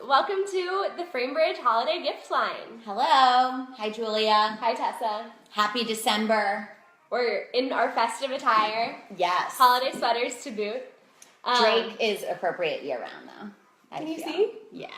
Welcome to the Framebridge Holiday Gift Line. Hello. Hi, Julia. Hi, Tessa. Happy December. We're in our festive attire. Yes. Holiday sweaters to boot. Drake is appropriate year-round, though. Can you see? Yeah.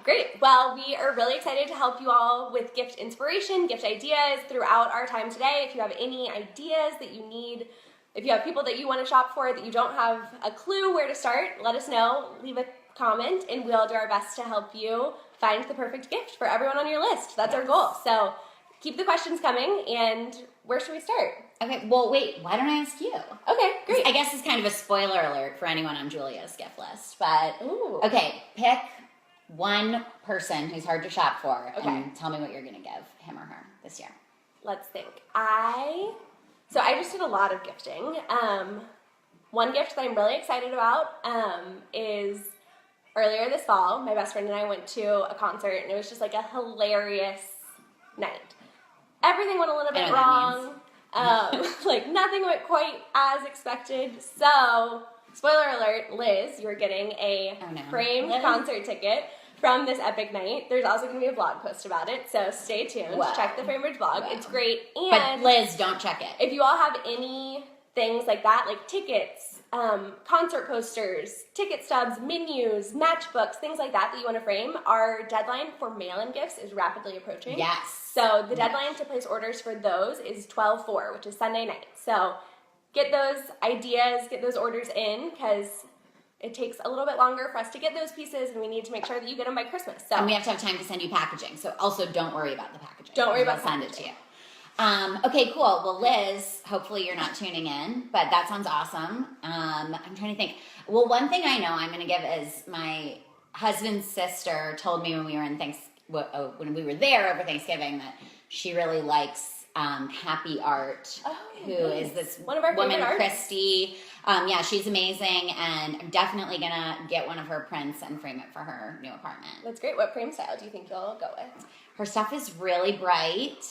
Great. Well, we are really excited to help you all with gift inspiration, gift ideas throughout our time today. If you have any ideas that you need, if you have people that you want to shop for that you don't have a clue where to start, let us know. Leave a comment, and we'll do our best to help you find the perfect gift for everyone on your list. That's our goal. So keep the questions coming, and where should we start? Okay, well, wait, why don't I ask you? Okay, great. I guess it's kind of a spoiler alert for anyone on Julia's gift list, but Ooh. Okay, pick one person who's hard to shop for, Okay. and tell me what you're going to give him or her this year. Let's think. I just did a lot of gifting. One gift that I'm really excited about is earlier this fall, my best friend and I went to a concert, and it was just like a hilarious night. Everything went a little bit wrong. Like nothing went quite as expected. So, spoiler alert, Liz, you're getting a framed concert ticket from this epic night. There's also going to be a blog post about it, so stay tuned. Wow. Check the Framebridge blog. Wow. It's great. And But Liz, don't check it. if you all have any things like that, like tickets, concert posters, ticket stubs, menus, matchbooks, things like that you want to frame, our deadline for mail-in gifts is rapidly approaching. Yes. So the deadline to place orders for those is 12/4, which is Sunday night. So get those ideas, get those orders in, because it takes a little bit longer for us to get those pieces, and we need to make sure that you get them by Christmas. So And we have to have time to send you packaging. So also don't worry about the packaging. Don't worry about We'll send it to you. Okay, cool. Well, Liz, hopefully you're not tuning in, but that sounds awesome. I'm trying to think. Well, one thing I know I'm going to give is my husband's sister told me when we were when we were there over Thanksgiving that she really likes Happy Art, who is this one of our woman, favorite artists. Christy. Yeah, she's amazing, and I'm definitely going to get one of her prints and frame it for her new apartment. That's great. What frame style do you think you'll go with? Her stuff is really bright.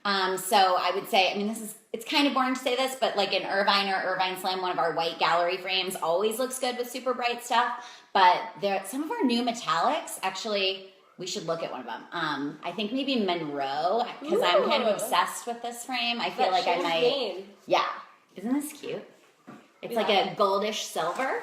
So I would say, it's kind of boring to say this, but like an Irvine or Irvine Slam, one of our white gallery frames always looks good with super bright stuff. But some of our new metallics, actually, we should look at one of them. I think maybe Monroe, because I'm kind of obsessed with this frame. I feel like I might. Yeah. Isn't this cute? It's like a goldish silver.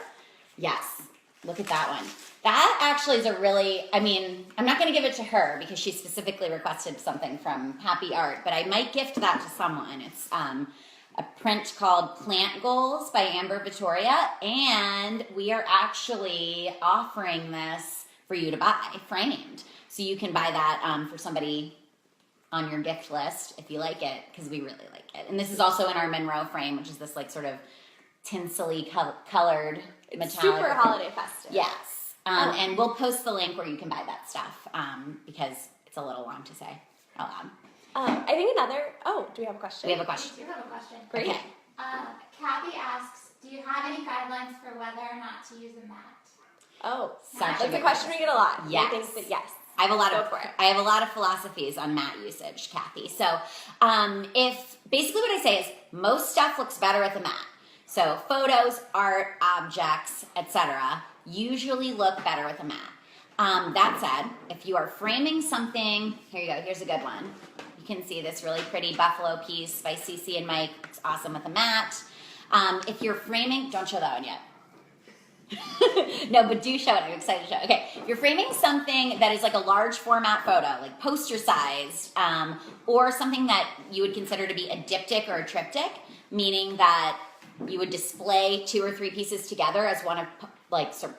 Yes. Look at that one. That actually is a really, I'm not going to give it to her because she specifically requested something from Happy Art, but I might gift that to someone. It's a print called Plant Goals by Amber Vittoria, and we are actually offering this for you to buy, framed. So you can buy that for somebody on your gift list if you like it, because we really like it. And this is also in our Monroe frame, which is this like sort of tinsely colored metallic. Super holiday festive. Yes. And we'll post the link where you can buy that stuff because it's a little long to say out loud. I think do we have a question? We have a question. We do have a question. Great. Okay. Kathy asks, do you have any guidelines for whether or not to use a mat? Oh, Such that's a a good question we get a lot. Yes. I think that yes. I have a lot Go for it. I have a lot of philosophies on mat usage, Kathy. So if basically what I say is most stuff looks better with a mat. So photos, art, objects, etc. usually look better with a mat. That said, if you are framing something, here you go, here's a good one. You can see this really pretty buffalo piece by Cece and Mike. It's awesome with a mat. If you're framing, don't show that one yet. No, but do show it. I'm excited to show it. Okay, if you're framing something that is like a large format photo, like poster sized, or something that you would consider to be a diptych or a triptych, meaning that you would display 2 or 3 pieces together as one of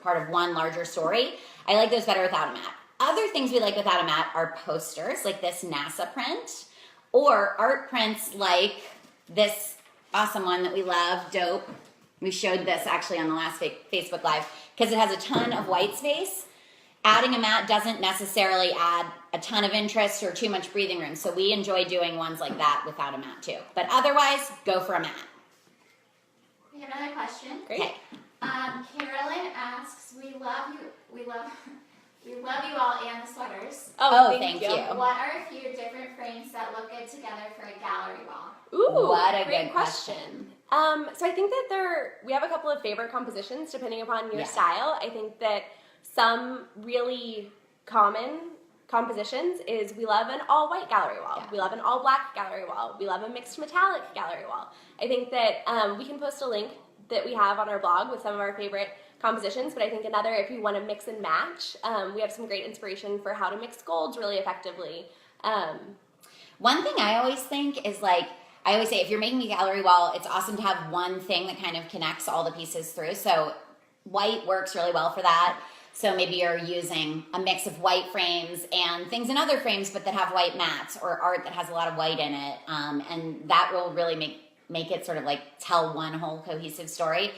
part of one larger story. I like those better without a mat. Other things we like without a mat are posters, like this NASA print, or art prints like this awesome one that we love, Dope. We showed this actually on the last Facebook Live because it has a ton of white space. Adding a mat doesn't necessarily add a ton of interest or too much breathing room, so we enjoy doing ones like that without a mat too. But otherwise, go for a mat. We have another question. Great. Okay. Carolyn asks, we love you all and the sweaters. Oh, thank you. What are a few different frames that look good together for a gallery wall? Ooh, What a great good question. So I think that we have a couple of favorite compositions depending upon your Yeah. style. I think that some really common compositions is we love an all white gallery wall. Yeah. We love an all black gallery wall. We love a mixed metallic gallery wall. I think that we can post a link that we have on our blog with some of our favorite compositions, but I think another, if you want to mix and match, we have some great inspiration for how to mix golds really effectively. One thing I always think is like, I always say if you're making a gallery wall, it's awesome to have one thing that kind of connects all the pieces through. So white works really well for that. So maybe you're using a mix of white frames and things in other frames, but that have white mats or art that has a lot of white in it. And that will really make it sort of like tell one whole cohesive story.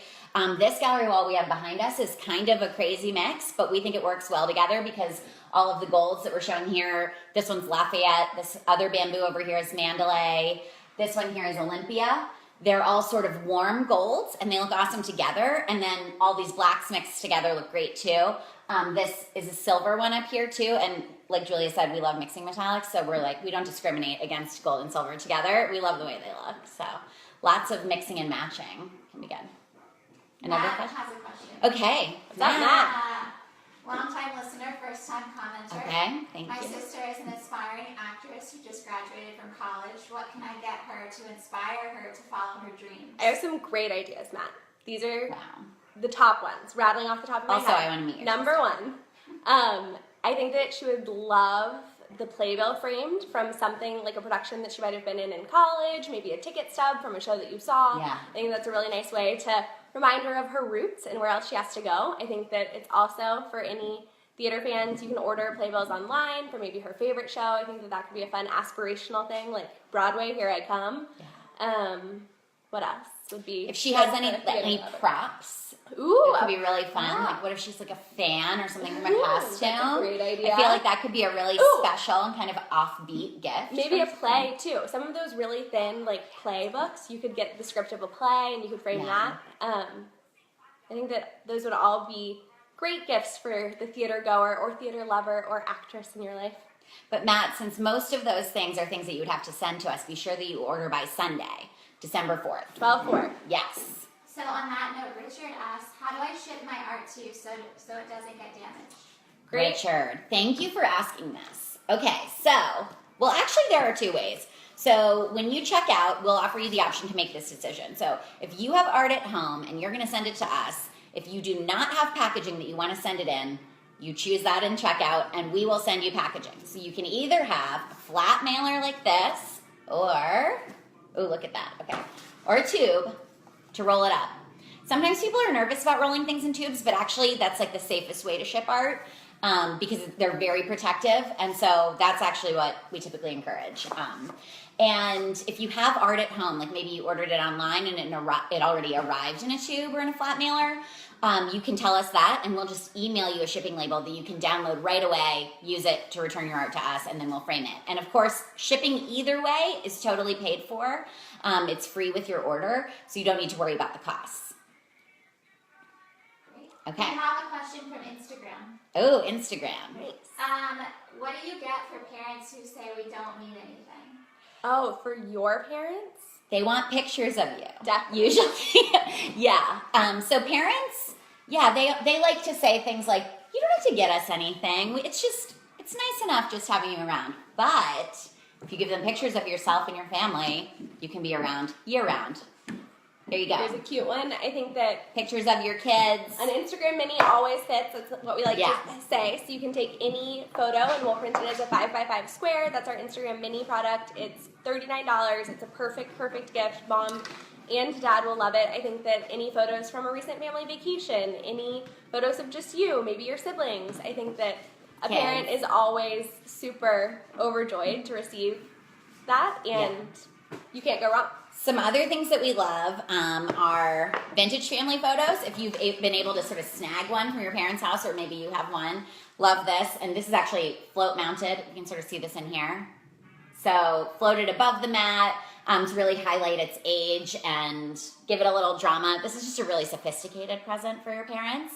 This gallery wall we have behind us is kind of a crazy mix, but we think it works well together because all of the golds that we're showing here, this one's Lafayette, this other bamboo over here is Mandalay, this one here is Olympia. They're all sort of warm golds and they look awesome together. And then all these blacks mixed together look great too. This is a silver one up here too. And like Julia said, we love mixing metallics. So we're like, we don't discriminate against gold and silver together. We love the way they look. So lots of mixing and matching can be good. Another Matt question? has a question. Okay. What's up, Matt? Long-time listener, first-time commenter. Okay, thank My you. sister is an aspiring actress who just graduated from college. What can I get her to inspire her to follow her dreams? I have some great ideas, Matt. These are Wow. the top ones, rattling off the top of my Also, head. I wanna meet your Number one, I think that she would love the playbill framed from something like a production that she might have been in college, maybe a ticket stub from a show that you saw. Yeah. I think that's a really nice way to remind her of her roots and where else she has to go. I think that it's also for any theater fans, you can order playbills online for maybe her favorite show. I think that could be a fun aspirational thing, like Broadway, Here I Come. What else would be? If she has fun any for a theater any lover? props, Ooh, it could be really fun. yeah. Like, what if she's like a fan or something from a Ooh, costume? that's a great idea. I feel like that could be a really Ooh. special and kind of offbeat gift. Maybe a play too. Some of those really thin like play books, you could get the script of a play and you could frame Yeah. that. I think that those would all be great gifts for the theater goer or theater lover or actress in your life. But Matt, since most of those things are things that you would have to send to us, be sure that you order by Sunday, December 4th. 12/4. Yes. So on that note, Richard asks, how do I ship my art to you so it doesn't get damaged? Great. Richard, thank you for asking this. Okay, so, well, actually, there are two ways. So when you check out, we'll offer you the option to make this decision. So if you have art at home and you're going to send it to us, if you do not have packaging that you want to send it in, you choose that in checkout and we will send you packaging. So you can either have a flat mailer like this or, oh, look at that, okay, or a tube to roll it up. Sometimes people are nervous about rolling things in tubes, but actually that's like the safest way to ship art because they're very protective. And so that's actually what we typically encourage. And if you have art at home, like maybe you ordered it online and it already arrived in a tube or in a flat mailer, you can tell us that and we'll just email you a shipping label that you can download right away, use it to return your art to us, and then we'll frame it. And of course, shipping either way is totally paid for. It's free with your order, so you don't need to worry about the costs. Great. Okay. We have a question from Instagram. Oh, Instagram. What do you get for parents who say we don't need anything? Oh, for your parents? They want pictures of you. Definitely. Usually, yeah. So parents, yeah, they like to say things like, you don't have to get us anything. It's nice enough just having you around. But if you give them pictures of yourself and your family, you can be around year round. There you There's a go. cute one. I think that Pictures of your kids. an Instagram mini always fits. That's what we like Yeah. to say. So you can take any photo and we'll print it as a 5x5 square. That's our Instagram mini product. It's $39. It's a perfect gift. Mom and dad will love it. I think that any photos from a recent family vacation, any photos of just you, maybe your siblings, I think that a Kids. parent is always super overjoyed to receive that, and you can't go wrong. Some other things that we love are vintage family photos. If you've been able to sort of snag one from your parents' house, or maybe you have one, love this. And this is actually float mounted. You can sort of see this in here. So floated above the mat to really highlight its age and give it a little drama. This is just a really sophisticated present for your parents.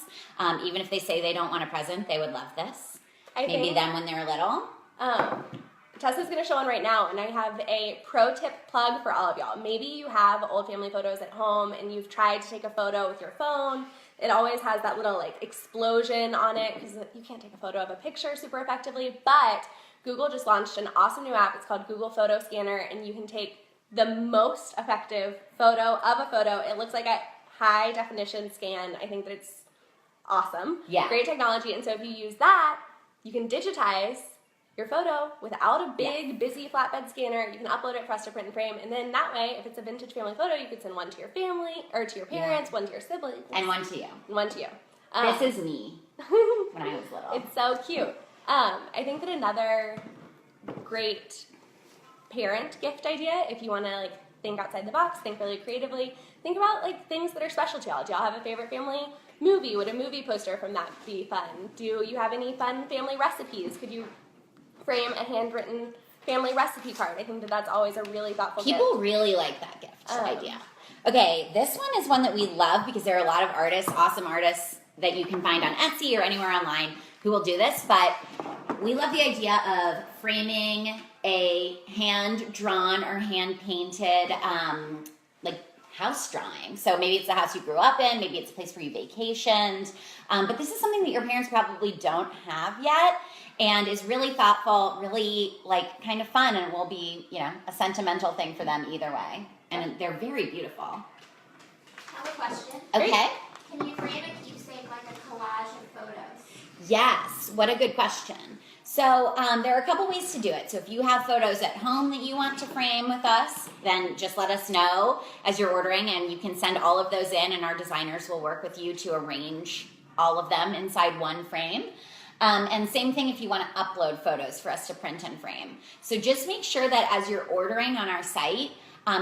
Even if they say they don't want a present, they would love this. I Maybe think them when they're little. Tessa's going to show one right now, and I have a pro tip plug for all of y'all. Maybe you have old family photos at home and you've tried to take a photo with your phone. It always has that little like explosion on it because you can't take a photo of a picture super effectively, but Google just launched an awesome new app. It's called Google Photo Scanner, and you can take the most effective photo of a photo. It looks like a high definition scan. I think that it's awesome. Yeah. Great technology. And so if you use that, you can digitize your photo without a big, busy flatbed scanner. You can upload it for us to print and frame. And then that way, if it's a vintage family photo, you could send one to your family or to your parents, one to your siblings. And one to you. And one to you. This is me when I was little. It's so cute. I think that another great parent gift idea, if you want to like think outside the box, think really creatively, think about like things that are special to y'all. Do y'all have a favorite family movie? Would a movie poster from that be fun? Do you have any fun family recipes? Could you frame a handwritten family recipe card? I think that that's always a really thoughtful gift. People really like that gift idea. Okay, this one is one that we love because there are a lot of artists, awesome artists that you can find on Etsy or anywhere online who will do this, but we love the idea of framing a hand-drawn or hand-painted like house drawing. So maybe it's the house you grew up in, maybe it's a place where you vacationed, but this is something that your parents probably don't have yet and is really thoughtful, really like kind of fun, and will be, you know, a sentimental thing for them either way. And they're very beautiful. I have a question. Okay. Can you frame a keepsake like a collage of photos? Yes, what a good question. So there are a couple ways to do it. So if you have photos at home that you want to frame with us, then just let us know as you're ordering, and you can send all of those in, and our designers will work with you to arrange all of them inside one frame. And same thing if you want to upload photos for us to print and frame. So just make sure that as you're ordering on our site,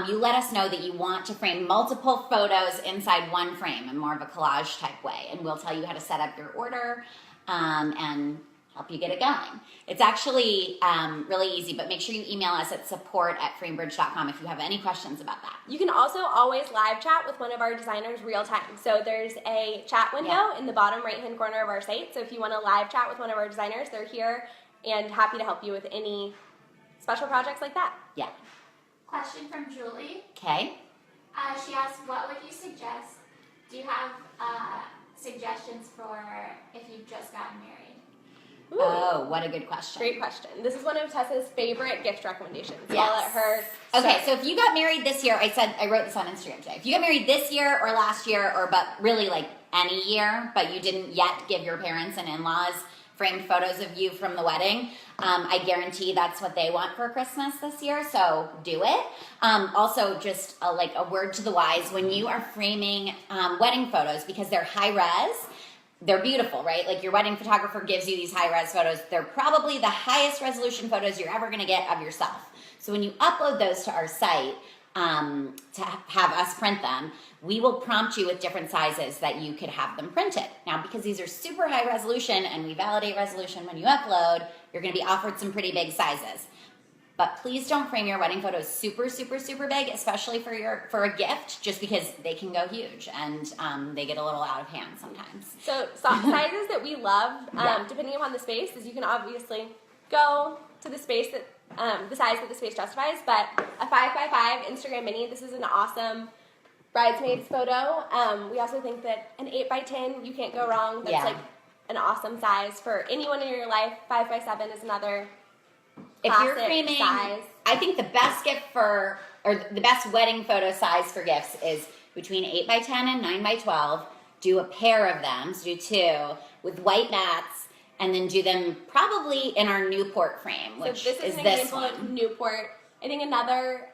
you let us know that you want to frame multiple photos inside one frame in more of a collage type way. And we'll tell you how to set up your order and help you get it going. It's actually really easy, but make sure you email us at support@framebridge.com if you have any questions about that. You can also always live chat with one of our designers real time. So there's a chat window in the bottom right-hand corner of our site. So if you want to live chat with one of our designers, they're here and happy to help you with any special projects like that. Yeah. Question from Julie. Okay. She asked, what would you suggest? Do you have suggestions for if you've just gotten married? Ooh. Oh, what a good question. Great question. This is one of Tessa's favorite gift recommendations. So Yes. I'll let her Okay, so if you got married this year, I wrote this on Instagram today. If you got married this year or last year, or but really like any year, but you didn't yet give your parents and in-laws framed photos of you from the wedding, I guarantee that's what they want for Christmas this year, so do it. Also, just like a word to the wise, when you are framing wedding photos, because they're high res, they're beautiful, right? Like your wedding photographer gives you these high-res photos. They're probably the highest resolution photos you're ever going to get of yourself. So when you upload those to our site to have us print them, we will prompt you with different sizes that you could have them printed. Now, because these are super high resolution and we validate resolution when you upload, you're going to be offered some pretty big sizes. But please don't frame your wedding photos super, super, super big, especially for a gift, just because they can go huge and they get a little out of hand sometimes. So sizes that we love, depending upon the space, is you can obviously go to the space that the size that the space justifies. But a 5x5 Instagram mini, this is an awesome bridesmaids photo. We also think that an 8x10, you can't go wrong. That's like an awesome size for anyone in your life. 5x7 is another. If you're framing, size. I think the best gift or the best wedding photo size for gifts is between 8x10 and 9x12. Do a pair of them, so do two, with white mats, and then do them probably in our Newport frame, which so this is an example of Newport. I think another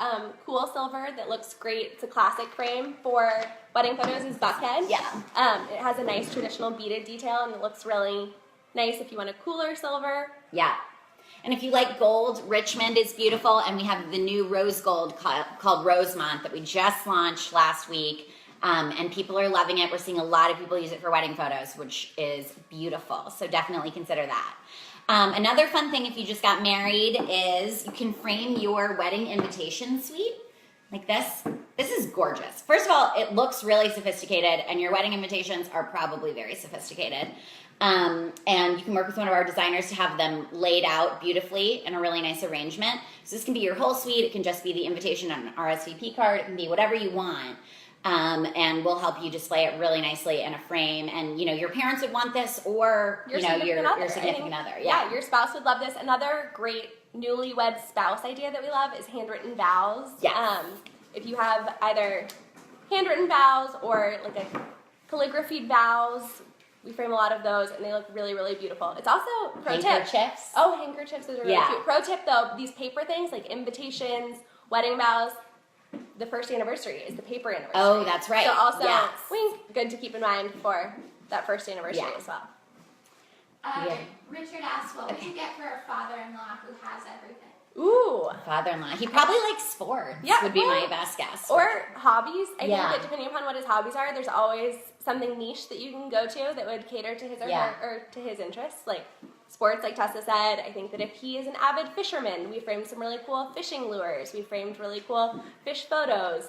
cool silver that looks great, it's a classic frame for wedding photos, is Buckhead. Yeah. It has a nice traditional beaded detail, and it looks really nice if you want a cooler silver. Yeah. And if you like gold, Richmond is beautiful, and we have the new rose gold called Rosemont that we just launched last week, and people are loving it. We're seeing a lot of people use it for wedding photos, which is beautiful, so definitely consider that. Another fun thing if you just got married is you can frame your wedding invitation suite like this. This is gorgeous. First of all, it looks really sophisticated, and your wedding invitations are probably very sophisticated. And you can work with one of our designers to have them laid out beautifully in a really nice arrangement. So this can be your whole suite. It can just be the invitation on an RSVP card. It can be whatever you want. And we'll help you display it really nicely in a frame. And, your parents would want this, or, your significant other. Yeah, your spouse would love this. Another great newlywed spouse idea that we love is handwritten vows. Yes. If you have either handwritten vows or like a calligraphied vows, we frame a lot of those, and they look really, really beautiful. It's also pro tip. Handkerchiefs. Oh, handkerchiefs are really cute. Pro tip though, these paper things like invitations, wedding vows, the first anniversary is the paper anniversary. Oh, that's right. So also, yes. wink, good to keep in mind for that first anniversary as well. Richard asked, what would you get for a father-in-law who has everything? Ooh. Father-in-law. He probably likes sports. Yeah, would be my best guess. Or hobbies. I think that depending upon what his hobbies are, there's always something niche that you can go to that would cater to his or her, or to his interests. Like sports, like Tessa said. I think that if he is an avid fisherman, we framed some really cool fishing lures. We framed really cool fish photos.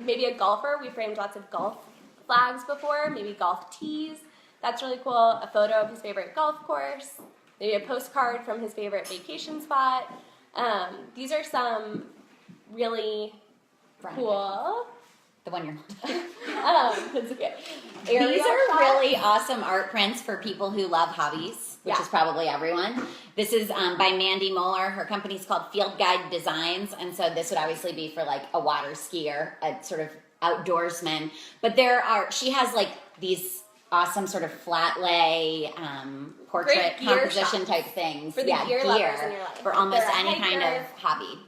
Maybe a golfer. We framed lots of golf flags before. Maybe golf tees. That's really cool. A photo of his favorite golf course. Maybe a postcard from his favorite vacation spot. These are some really cool. The one you're That's okay. These are really awesome art prints for people who love hobbies, which is probably everyone. This is by Mandy Moeller. Her company's called Field Guide Designs, and so this would obviously be for like a water skier, a sort of outdoorsman. But she has like these awesome sort of flat lay portrait composition type things. For the gear lovers in your life. For almost any kind of hobby.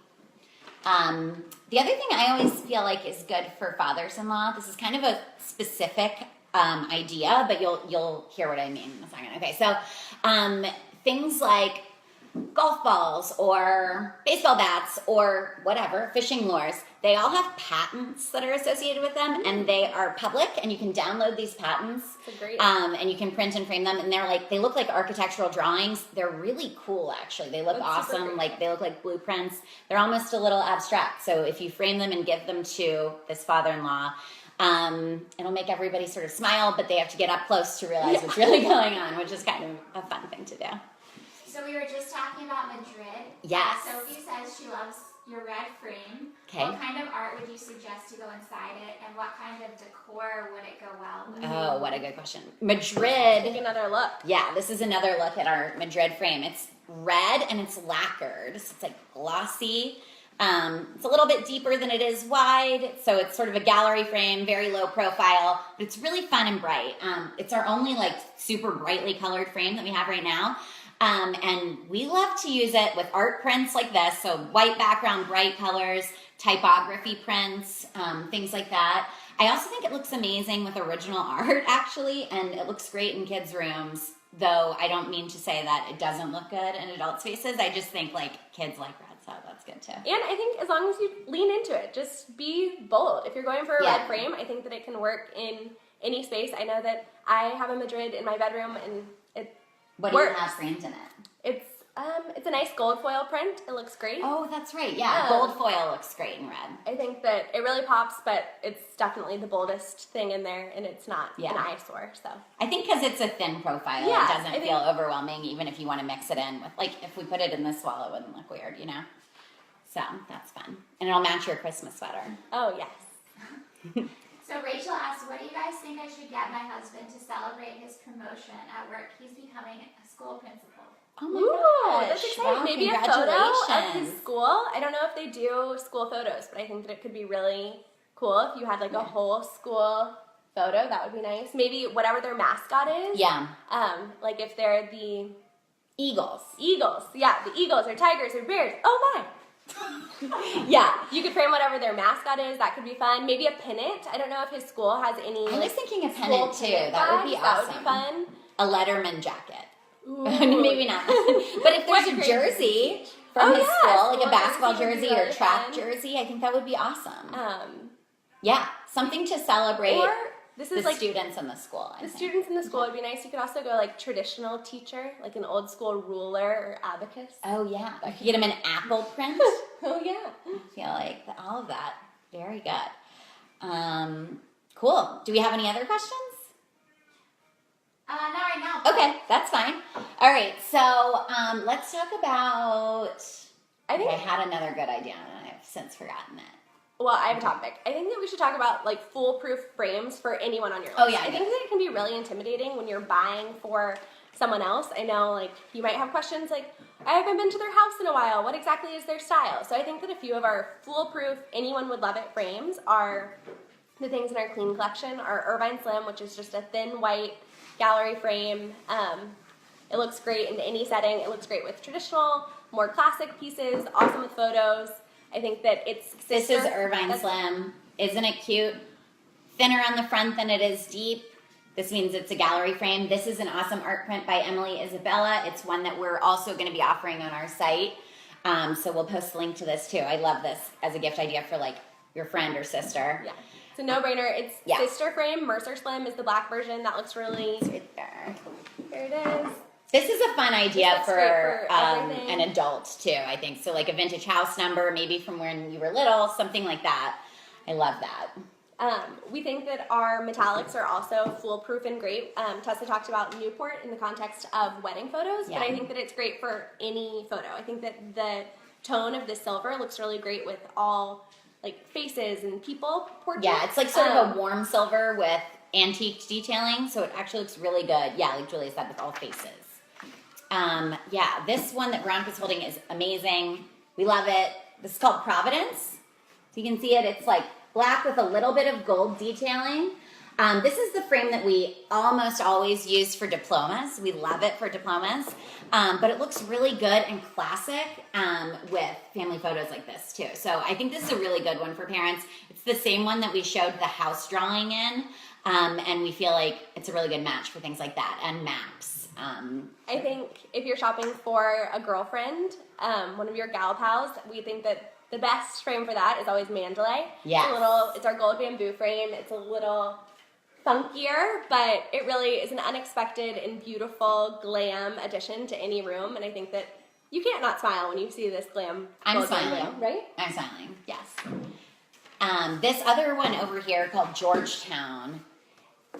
The other thing I always feel like is good for fathers-in-law, this is kind of a specific idea, but you'll hear what I mean in a second. Okay, so things like golf balls or baseball bats or whatever, fishing lures, they all have patents that are associated with them, and they are public, and you can download these patents. That's great. And you can print and frame them, and they look like architectural drawings. They're really cool, actually. They look awesome. Like they look like blueprints. They're almost a little abstract. So if you frame them and give them to this father-in-law, it'll make everybody sort of smile, but they have to get up close to realize what's really going on, which is kind of a fun thing to do. So we were just talking about Madrid. Yes. Sophie says she loves your red frame. Okay. What kind of art would you suggest to go inside it, and what kind of decor would it go well with? Oh, what a good question. Madrid. Take another look. Yeah, this is another look at our Madrid frame. It's red and it's lacquered, so it's like glossy. It's a little bit deeper than it is wide, so it's sort of a gallery frame, very low profile, but it's really fun and bright. It's our only like super brightly colored frame that we have right now. And we love to use it with art prints like this, so white background, bright colors, typography prints, things like that. I also think it looks amazing with original art, actually, and it looks great in kids' rooms, though I don't mean to say that it doesn't look good in adults' faces. I just think, like, kids like red, so that's good, too. And I think as long as you lean into it, just be bold. If you're going for a red frame, I think that it can work in any space. I know that I have a Madrid in my bedroom, and it What do you have framed in it? It's a nice gold foil print. It looks great. Oh, that's right. Yeah, gold foil looks great in red. I think that it really pops, but it's definitely the boldest thing in there, and it's not an eyesore. So I think because it's a thin profile, it doesn't feel overwhelming, even if you want to mix it in with, like, if we put it in this wall, it wouldn't look weird, you know? So that's fun. And it'll match your Christmas sweater. Oh, yes. So Rachel asked, what do you guys think I should get my husband to celebrate his promotion at work? He's becoming a school principal. Oh my gosh. That's exciting. Wow, maybe a photo of his school. I don't know if they do school photos, but I think that it could be really cool if you had like a whole school photo. That would be nice. Maybe whatever their mascot is. Yeah. Like if they're the Eagles. Eagles. Yeah, the Eagles or Tigers or Bears. Oh my. Yeah, you could frame whatever their mascot is. That could be fun. Maybe a pennant. I don't know if his school has any. I was thinking a pennant too. That would be awesome. That would be fun. A Letterman jacket. Maybe not. But if there's a jersey from his school, like a basketball jersey or a track jersey, I think that would be awesome. Yeah, something to celebrate the students in the school. The students in the school would be nice. You could also go like traditional teacher, like an old school ruler or abacus. Oh yeah, you could get him an apple print. Oh yeah. I feel like all of that. Very good. Cool. Do we have any other questions? Not right now. Okay, that's fine. All right, so let's talk about. I think I had another good idea, and I've since forgotten it. Well, I have a topic. I think that we should talk about like foolproof frames for anyone on your list. Oh, yeah, I think that it can be really intimidating when you're buying for someone else. I know like you might have questions like, I haven't been to their house in a while. What exactly is their style? So I think that a few of our foolproof, anyone would love it frames are the things in our clean collection. Our Irvine Slim, which is just a thin white gallery frame. It looks great in any setting. It looks great with traditional, more classic pieces, awesome with photos. I think that it's This is Irvine Slim. Isn't it cute? Thinner on the front than it is deep. This means it's a gallery frame. This is an awesome art print by Emily Isabella. It's one that we're also going to be offering on our site. So we'll post a link to this too. I love this as a gift idea for like your friend or sister. Yeah, it's a no-brainer. It's Yeah. sister frame. Mercer Slim is the black version. That looks really. It's right there. Here it is. This is a fun idea looks great for everything. an adult too, I think. So like a vintage house number, maybe from when you were little, something like that. I love that. We think that our metallics are also foolproof and great. Tessa talked about Newport in the context of wedding photos, Yeah. but I think that it's great for any photo. I think that the tone of the silver looks really great with all like faces and people portraits. Yeah, it's like sort of a warm silver with antique detailing, so it actually looks really good. Yeah, like Julia said, with all faces. Yeah, this one that Veronica's holding is amazing. We love it. This is called Providence. So you can see it. It's like black with a little bit of gold detailing. This is the frame that we almost always use for diplomas. We love it for diplomas. But it looks really good and classic with family photos like this too. So I think this is a really good one for parents. It's the same one that we showed the house drawing in. And we feel like it's a really good match for things like that and maps. I think if you're shopping for a girlfriend, one of your gal pals, we think that the best frame for that is always Mandalay. Yes. It's our gold bamboo frame. It's a little funkier, but it really is an unexpected and beautiful glam addition to any room. And I think that you can't not smile when you see this glam. I'm gold smiling. bamboo, right? I'm smiling, yes. This other one over here called Georgetown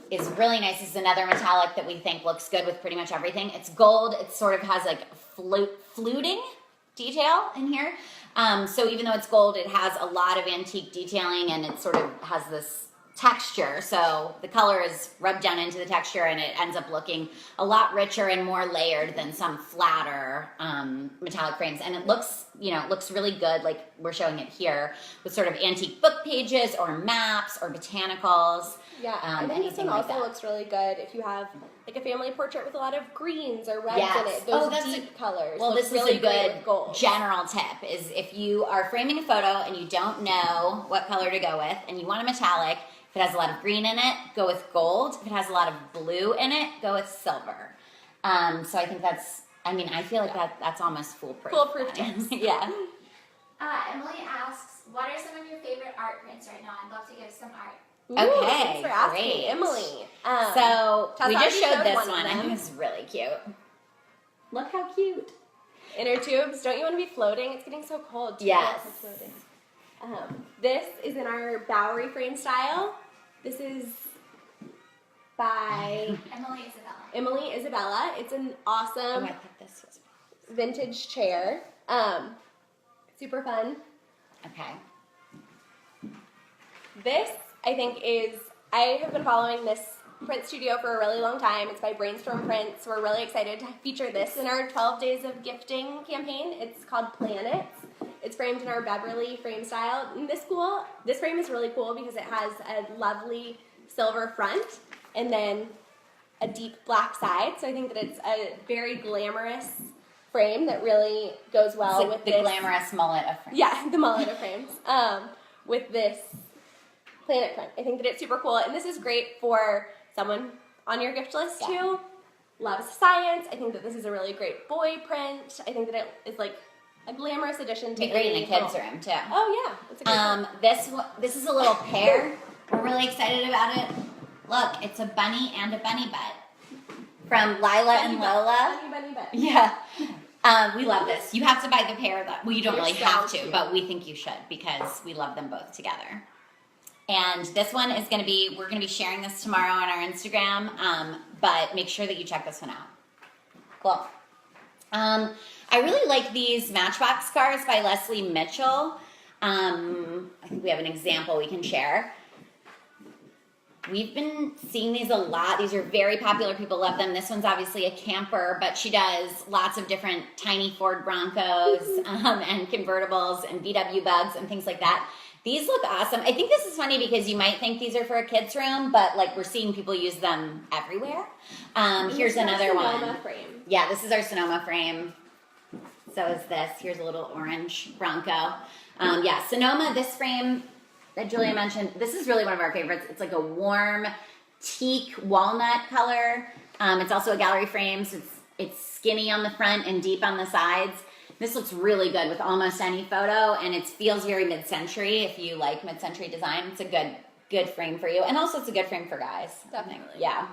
is really nice. This is another metallic that we think looks good with pretty much everything. It's gold. It sort of has like fluting detail in here. So even though it's gold, it has a lot of antique detailing and it sort of has this texture. So the color is rubbed down into the texture and it ends up looking a lot richer and more layered than some flatter metallic frames. And it looks, looks really good, like we're showing it here, with sort of antique book pages or maps or botanicals. Yeah, I think this one like also that. looks really good if you have like a family portrait with a lot of greens or reds Yes. in it. Oh, Those that's deep colors. Well, look this really is a great good with gold. general tip, is if you are framing a photo and you don't know what color to go with and you want a metallic, if it has a lot of green in it, go with gold. If it has a lot of blue in it, go with silver. So I think I feel like that's almost foolproof. Foolproof tips. Yeah. Emily asks, what are some of your favorite art prints right now? I'd love to give some art. Ooh, Okay, thanks for asking, great. Emily. So Tessa we just already showed this one of one. I them. think it's really cute. Look how cute. Inner tubes. Don't you want to be floating? It's getting so cold. Do you Yes. want to be floating? This is in our Bowery frame style. This is by Emily Isabella. Emily Isabella. It's an Oh, awesome I thought this was vintage chair. Super fun. okay. This, I think, I have been following this print studio for a really long time. It's by Brainstorm Prints. We're really excited to feature this in our 12 Days of Gifting campaign. It's called Planets. It's framed in our Beverly frame style. And this frame is really cool because it has a lovely silver front and then a deep black side. So I think that it's a very glamorous frame that really goes well It's like with the this. glamorous mullet of frames. Yeah, the mullet of frames. With this planet print. I think that it's super cool. And this is great for someone on your gift list who loves science. I think that this is a really great boy print. I think that it is like a glamorous addition to Be great in any a kid's home. room too. Oh yeah, it's a good This is a little pear. We're really excited about it. Look, it's a bunny and a bunny butt from Lila and Lola. Bunny butt. Yeah. We love this. You have to buy the pair. Well, you don't They're really so have to, cute. but we think you should because we love them both together. And this one is we're going to be sharing this tomorrow on our Instagram, but make sure that you check this one out. Cool. I really like these Matchbox cars by Leslie Mitchell. I think we have an example we can share. We've been seeing these a lot. These are very popular. People love them. This one's obviously a camper, but she does lots of different tiny Ford Broncos and convertibles and VW Bugs and things like that. These look awesome. I think this is funny because you might think these are for a kid's room, but like we're seeing people use them everywhere. Here's another one. Sonoma frame. Yeah, this is our Sonoma frame. So is this. Here's a little orange Bronco. Yeah, Sonoma, this frame that Julia mentioned, this is really one of our favorites. It's like a warm teak walnut color. It's also a gallery frame, so it's skinny on the front and deep on the sides. This looks really good with almost any photo, and it feels very mid-century. If you like mid-century design, it's a good frame for you. And also it's a good frame for guys. Definitely. Yeah.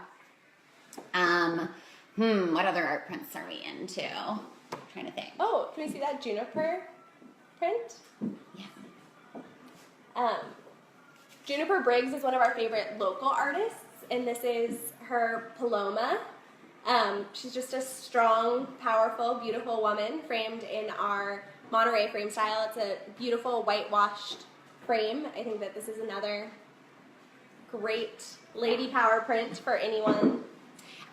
What other art prints are we into? I'm trying to think. Oh, can we see that juniper print? Yeah. Juniper Briggs is one of our favorite local artists, and this is her Paloma. She's just a strong, powerful, beautiful woman framed in our Monterey frame style. It's a beautiful whitewashed frame. I think that this is another great lady power print for anyone.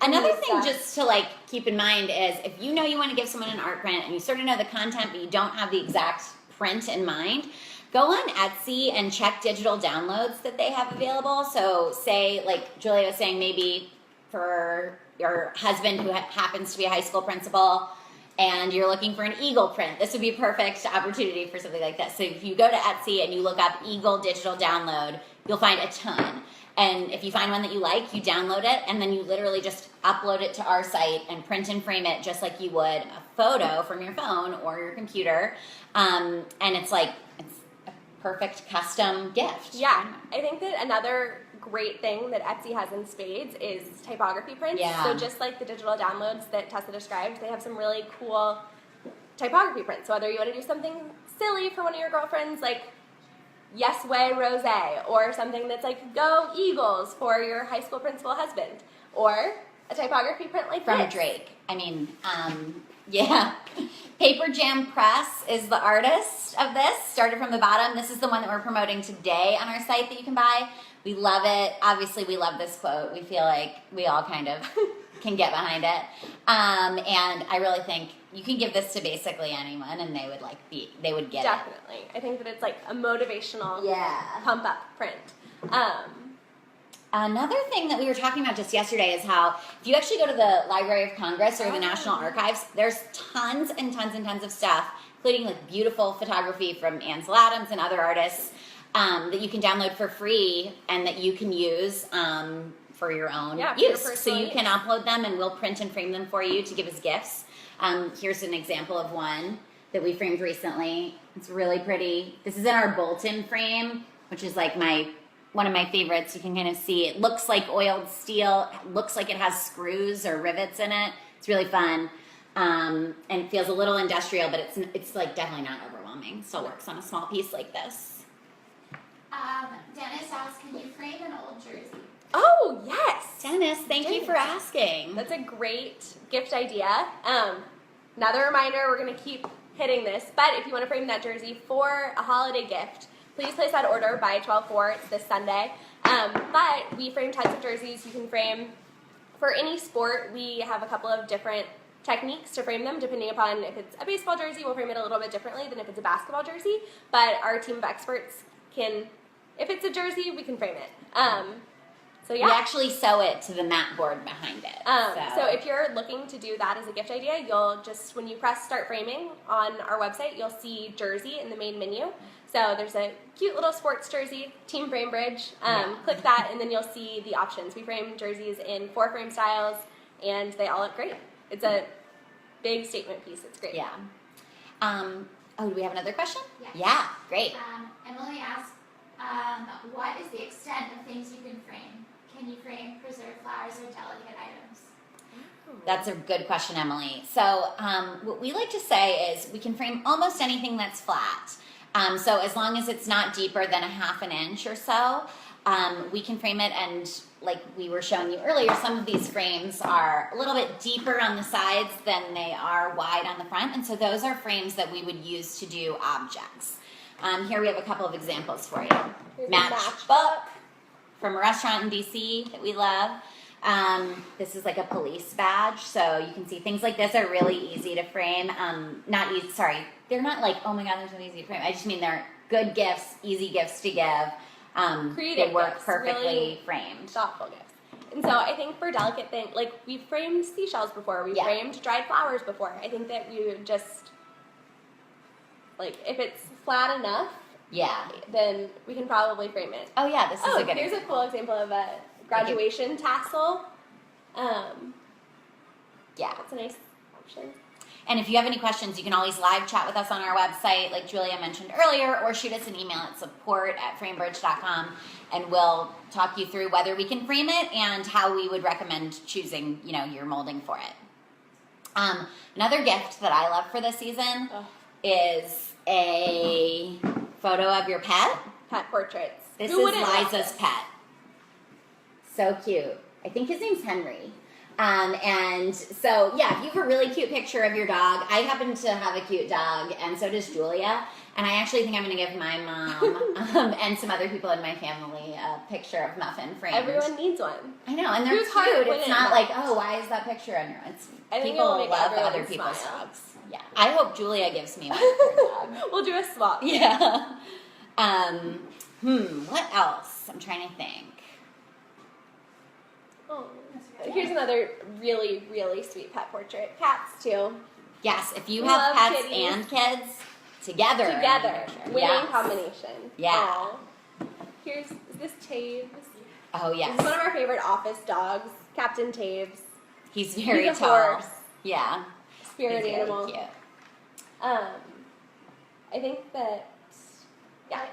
Another thing just to like keep in mind is if you know you want to give someone an art print and you sort of know the content but you don't have the exact print in mind, go on Etsy and check digital downloads that they have available. So say, like Julia was saying, maybe for your husband who happens to be a high school principal and you're looking for an eagle print, this would be a perfect opportunity for something like this. So if you go to Etsy and you look up eagle digital download, you'll find a ton. And if you find one that you like, you download it, and then you literally just upload it to our site and print and frame it just like you would a photo from your phone or your computer. And it's a perfect custom gift. Yeah, I think that another great thing that Etsy has in spades is typography prints. Yeah. So just like the digital downloads that Tessa described, they have some really cool typography prints. So whether you want to do something silly for one of your girlfriends, like Yes Way Rose, or something that's like Go Eagles for your high school principal husband, or a typography print like From this. Drake. I mean, yeah. Paper Jam Press is the artist of this. Started from the bottom. This is the one that we're promoting today on our site that you can buy. We love it. Obviously, we love this quote. We feel like we all kind of can get behind it. And I really think you can give this to basically anyone, and they would get it. Definitely. I think that it's like a motivational pump up print. Another thing that we were talking about just yesterday is how if you actually go to the Library of Congress or the National Archives, there's tons and tons and tons of stuff, including like beautiful photography from Ansel Adams and other artists that you can download for free and that you can use for your own use. So you can upload them and we'll print and frame them for you to give as gifts. Here's an example of one that we framed recently. It's really pretty. This is in our Bolton frame, which is like one of my favorites. You can kind of see it looks like oiled steel. It looks like it has screws or rivets in it. It's really fun. And it feels a little industrial, but it's like definitely not overwhelming. Still works on a small piece like this. Dennis asked, can you frame an old jersey? Oh, yes. Dennis, thank you for asking. That's a great gift idea. Another reminder, we're going to keep hitting this, but if you want to frame that jersey for a holiday gift, please place that order by 12/4. It's this Sunday. But we frame tons of jerseys. You can frame for any sport. We have a couple of different techniques to frame them, depending upon if it's a baseball jersey, we'll frame it a little bit differently than if it's a basketball jersey. But our team of experts can, if it's a jersey, we can frame it. So yeah. We actually sew it to the mat board behind it. So if you're looking to do that as a gift idea, you'll just, when you press start framing on our website, you'll see jersey in the main menu. So there's a cute little sports jersey, Team Framebridge. Click that and then you'll see the options. We frame jerseys in 4 frame styles and they all look great. It's a big statement piece. It's great. Yeah. Do we have another question? Yes. Yeah, great. Emily asked, what is the extent of things you can frame? Can you frame preserved flowers or delicate items? That's a good question, Emily. So what we like to say is we can frame almost anything that's flat. So as long as it's not deeper than a half an inch or so, we can frame it. And like we were showing you earlier, some of these frames are a little bit deeper on the sides than they are wide on the front. And so those are frames that we would use to do objects. Here we have a couple of examples for you. Here's a Matchbook from a restaurant in DC that we love. This is like a police badge, so you can see things like this are really easy to frame. Not easy, sorry, they're not like, oh my god, they're so easy to frame. I just mean they're good gifts, easy gifts to give. Creative they work gifts, perfectly really framed. thoughtful gifts. And so I think for delicate things, like we've framed seashells before, we've Yeah. framed dried flowers before. I think that we would just, like, if it's flat enough, Yeah. then we can probably frame it. Oh yeah, this is Oh, a good here's a example. cool example of a graduation tassel. Yeah. That's a nice option. And if you have any questions, you can always live chat with us on our website, like Julia mentioned earlier, or shoot us an email at support@framebridge.com, and we'll talk you through whether we can frame it and how we would recommend choosing, your molding for it. Another gift that I love for this season Oh. is a photo of your pet. Pet portraits. This Who is wouldn't love Liza's this? pet. So cute. I think his name's Henry. And so, yeah, if you have a really cute picture of your dog, I happen to have a cute dog, and so does Julia. And I actually think I'm going to give my mom and some other people in my family a picture of Muffin framed. Everyone needs one. I know, and they're Whose heart cute. It's wouldn't not melt? like, oh, why is that picture on your? It's I think people it'll make love everyone other people's smile. dogs. Yeah, I hope Julia gives me one for a dog. We'll do a swap. Yeah. What else? I'm trying to think. Oh. Here's another really, really sweet pet portrait. Cats too. Yes, if you We have love pets kitties. and kids, together. in a Together. picture. Winning Yes. combination. Yeah. Aw. Is this Taves? Oh, yes. This is one of our favorite office dogs, Captain Taves. He's very He's a tall. horse. Yeah. Spirit He's animal. Very cute. I think that, yeah.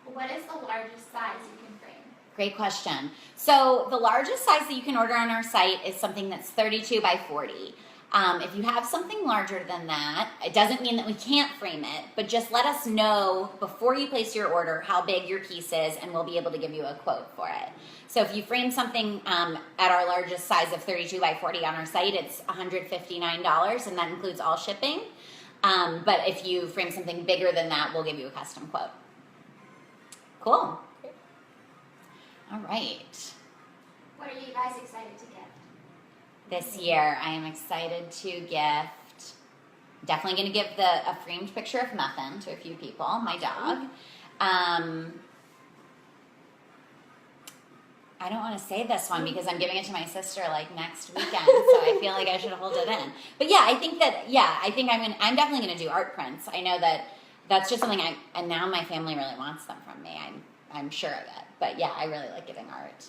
What is the largest size you can frame? Great question. So the largest size that you can order on our site is something that's 32 by 40. If you have something larger than that, it doesn't mean that we can't frame it, but just let us know before you place your order how big your piece is, and we'll be able to give you a quote for it. So if you frame something at our largest size of 32 by 40 on our site, it's $159, and that includes all shipping. But if you frame something bigger than that, we'll give you a custom quote. Cool. Okay. All right. What are you guys excited to gift? This year, I am excited to gift. Definitely going to give a framed picture of Muffin to a few people, my dog. I don't want to say this one because I'm giving it to my sister like next weekend, so I feel like I should hold it in. But yeah, I think I'm definitely going to do art prints. I know that's just something and now my family really wants them from me. I'm sure of it. But yeah, I really like giving art.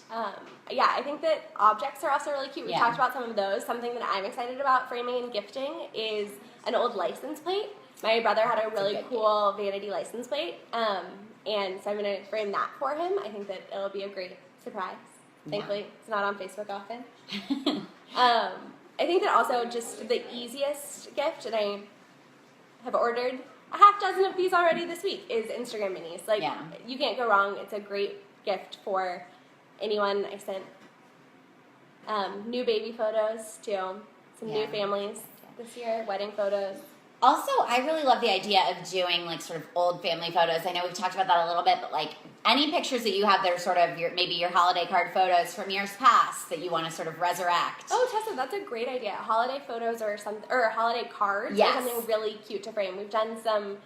Yeah, I think that objects are also really cute. We Yeah. talked about some of those. Something that I'm excited about framing and gifting is an old license plate. My brother had a really good cool vanity license plate, and so I'm going to frame that for him. I think that it'll be a great surprise. Thankfully, it's not on Facebook often. I think that also just the easiest gift, and I have ordered a half dozen of these already this week, is Instagram minis. Like, Yeah. you can't go wrong. It's a great gift for anyone. I sent new baby photos to some new Yeah. families this year, wedding photos. Also, I really love the idea of doing like sort of old family photos. I know we've talked about that a little bit, but like any pictures that you have that are sort of maybe your holiday card photos from years past that you want to sort of resurrect. Oh, Tessa, that's a great idea. Holiday photos or holiday cards Yes. or something really cute to frame. We've done some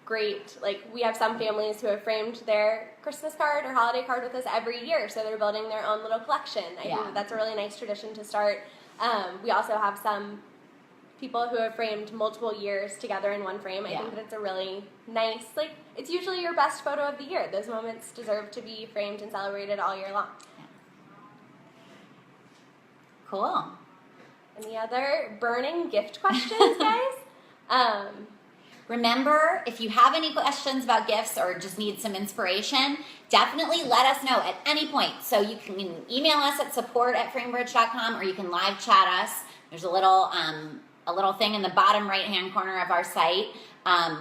great, like we have some families who have framed their Christmas card or holiday card with us every year, so they're building their own little collection. I think Yeah. that's a really nice tradition to start. We also have some people who have framed multiple years together in one frame. I Yeah. think that it's a really nice, like, it's usually your best photo of the year. Those moments deserve to be framed and celebrated all year long. Cool. Any other burning gift questions, guys? Remember, if you have any questions about gifts or just need some inspiration, definitely let us know at any point. So you can email us at support@framebridge.com, or you can live chat us. There's a little thing in the bottom right-hand corner of our site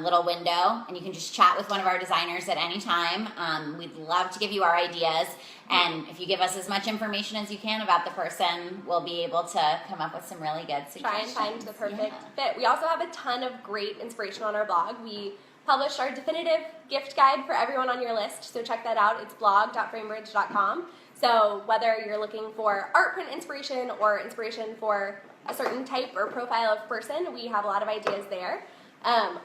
little window, and you can just chat with one of our designers at any time. We'd love to give you our ideas, and if you give us as much information as you can about the person, we'll be able to come up with some really good Try and suggestions. find the perfect fit. We also have a ton of great inspiration on our blog. We published our definitive gift guide for everyone on your list, so check that out. It's blog.framebridge.com. So whether you're looking for art print inspiration or inspiration for a certain type or profile of person, we have a lot of ideas there.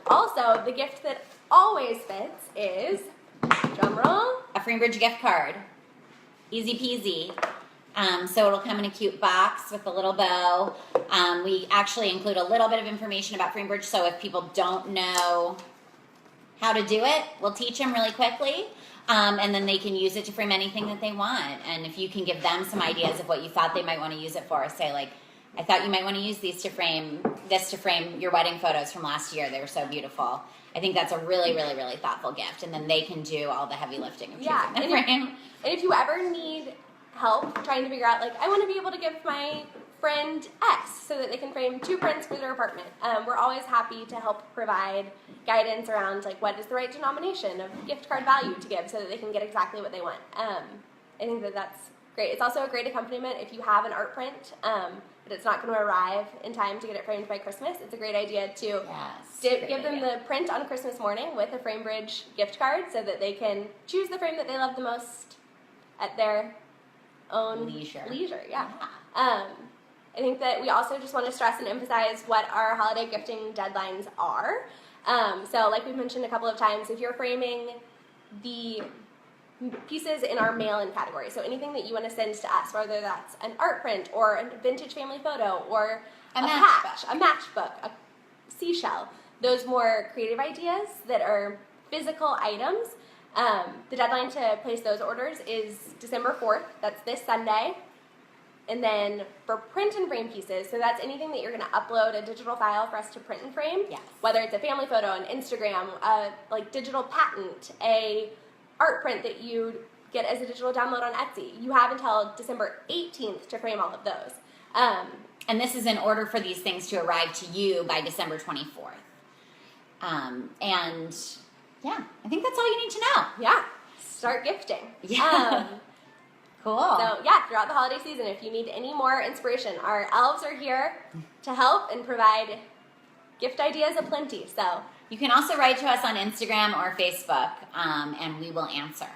Also, the gift that always fits is, drumroll, A Framebridge gift card. Easy peasy. So it'll come in a cute box with a little bow. We actually include a little bit of information about Framebridge, so if people don't know how to do it, we'll teach them really quickly. And then they can use it to frame anything that they want. And if you can give them some ideas of what you thought they might want to use it for, say like, I thought you might want to use this to frame your wedding photos from last year. They were so beautiful. I think that's a really, really, really thoughtful gift. And then they can do all the heavy lifting of choosing the frame. And if you ever need help trying to figure out, like, I want to be able to give my friend X so that they can frame 2 prints for their apartment, we're always happy to help provide guidance around, like, what is the right denomination of gift card value to give so that they can get exactly what they want. I think that that's great. It's also a great accompaniment if you have an art print, but it's not going to arrive in time to get it framed by Christmas. It's a great idea to give them the print on Christmas morning with a Framebridge gift card so that they can choose the frame that they love the most at their own leisure. I think that we also just want to stress and emphasize what our holiday gifting deadlines are. So like we've mentioned a couple of times, if you're framing the pieces in our mail-in category, so anything that you want to send to us, whether that's an art print or a vintage family photo or a patch, a matchbook, a seashell, those more creative ideas that are physical items, the deadline to place those orders is December 4th. That's this Sunday. And then for print and frame pieces, so that's anything that you're going to upload a digital file for us to print and frame, whether it's a family photo, an Instagram, like digital patent, a art print that you get as a digital download on Etsy. You have until December 18th to frame all of those. And this is in order for these things to arrive to you by December 24th. And yeah, I think that's all you need to know. Yeah, start gifting. Yeah. Cool. So yeah, throughout the holiday season, if you need any more inspiration, our elves are here to help and provide gift ideas aplenty. So you can also write to us on Instagram or Facebook, and we will answer.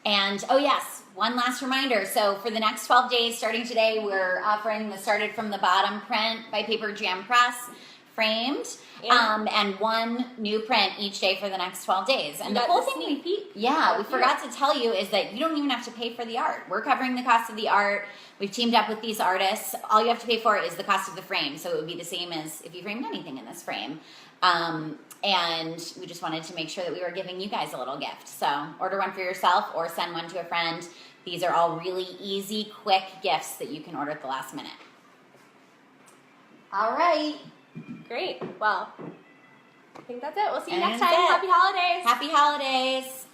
And oh yes, one last reminder. So for the next 12 days, starting today, we're offering the Started from the Bottom print by Paper Jam Press, framed, and one new print each day for the next 12 days. And the whole thing we forgot to tell you is that you don't even have to pay for the art. We're covering the cost of the art. We've teamed up with these artists. All you have to pay for is the cost of the frame. So it would be the same as if you framed anything in this frame. And we just wanted to make sure that we were giving you guys a little gift. So order one for yourself or send one to a friend. These are all really easy, quick gifts that you can order at the last minute. All right. Great. Well, I think that's it. We'll see you next time. Happy holidays. Happy holidays.